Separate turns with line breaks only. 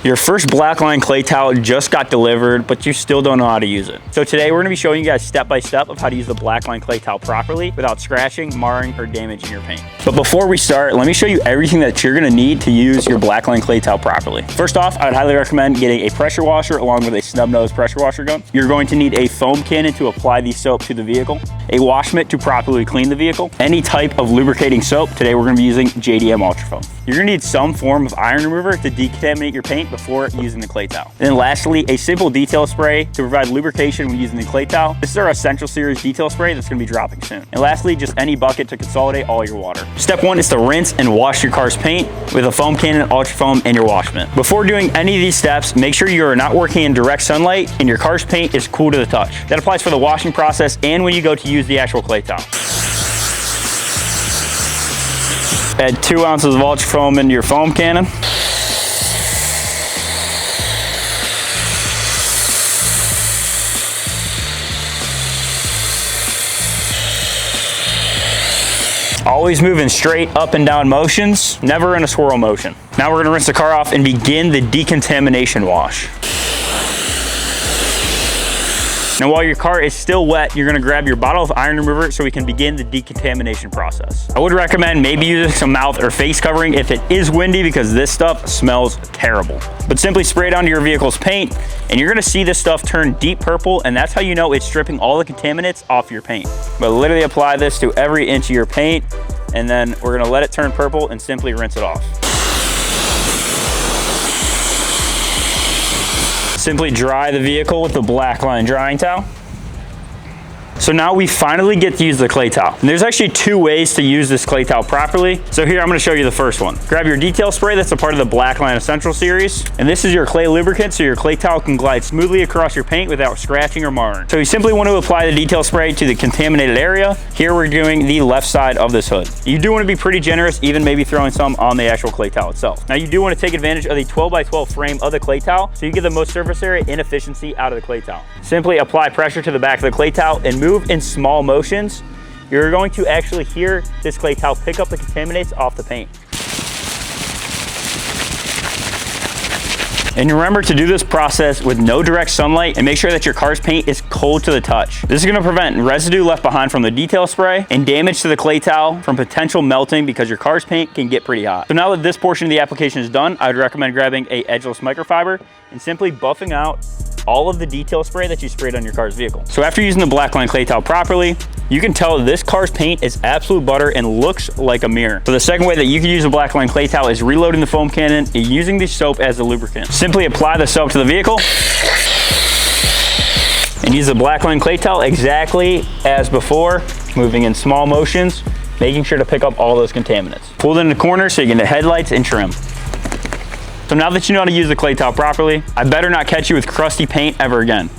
Your first Blackline Clay Towel just got delivered, but you still don't know how to use it. So today we're gonna be showing you guys step by step of how to use the Blackline Clay Towel properly without scratching, marring, or damaging your paint. But before we start, let me show you everything that you're gonna need to use your Blackline Clay Towel properly. First off, I would highly recommend getting a pressure washer along with a snub nose pressure washer gun. You're going to need a foam cannon to apply the soap to the vehicle, a wash mitt to properly clean the vehicle, any type of lubricating soap. Today we're gonna be using JDM Ultra Foam. You're gonna need some form of iron remover to decontaminate your paint before using the clay towel. And then lastly, a simple detail spray to provide lubrication when using the clay towel. This is our Essential Series detail spray that's gonna be dropping soon. And lastly, just any bucket to consolidate all your water. Step one is to rinse and wash your car's paint with a foam cannon, Ultra Foam, and your wash mitt. Before doing any of these steps, make sure you are not working in direct sunlight and your car's paint is cool to the touch. That applies for the washing process and when you go to use the actual clay towel. Add 2 ounces of Ultra Foam into your foam cannon. Always moving straight up and down motions, never in a swirl motion. Now we're gonna rinse the car off and begin the decontamination wash. Now while your car is still wet, you're gonna grab your bottle of iron remover so we can begin the decontamination process. I would recommend maybe using some mouth or face covering if it is windy because this stuff smells terrible. But simply spray it onto your vehicle's paint and you're gonna see this stuff turn deep purple, and that's how you know it's stripping all the contaminants off your paint. But literally apply this to every inch of your paint and then we're gonna let it turn purple and simply rinse it off. Simply dry the vehicle with the Blackline drying towel. So now we finally get to use the clay towel. And there's actually 2 ways to use this clay towel properly. So here I'm gonna show you the first one. Grab your detail spray that's a part of the Blackline Essential Series. And this is your clay lubricant so your clay towel can glide smoothly across your paint without scratching or marring. So you simply want to apply the detail spray to the contaminated area. Here we're doing the left side of this hood. You do want to be pretty generous, even maybe throwing some on the actual clay towel itself. Now you do want to take advantage of the 12x12 frame of the clay towel so you get the most surface area and efficiency out of the clay towel. Simply apply pressure to the back of the clay towel and move in small motions. You're going to actually hear this clay towel pick up the contaminants off the paint. And remember to do this process with no direct sunlight and make sure that your car's paint is cold to the touch. This is going to prevent residue left behind from the detail spray and damage to the clay towel from potential melting because your car's paint can get pretty hot. So now that this portion of the application is done, I would recommend grabbing a edgeless microfiber and simply buffing out all of the detail spray that you sprayed on your car's vehicle. So after using the Blackline Clay Towel properly, you can tell this car's paint is absolute butter and looks like a mirror. So the second way that you can use a Blackline Clay Towel is reloading the foam cannon and using the soap as the lubricant. Simply apply the soap to the vehicle and use the Blackline Clay Towel exactly as before, moving in small motions, making sure to pick up all those contaminants. Pull it in the corner so you can get headlights and trim. So now that you know how to use the clay towel properly, I better not catch you with crusty paint ever again.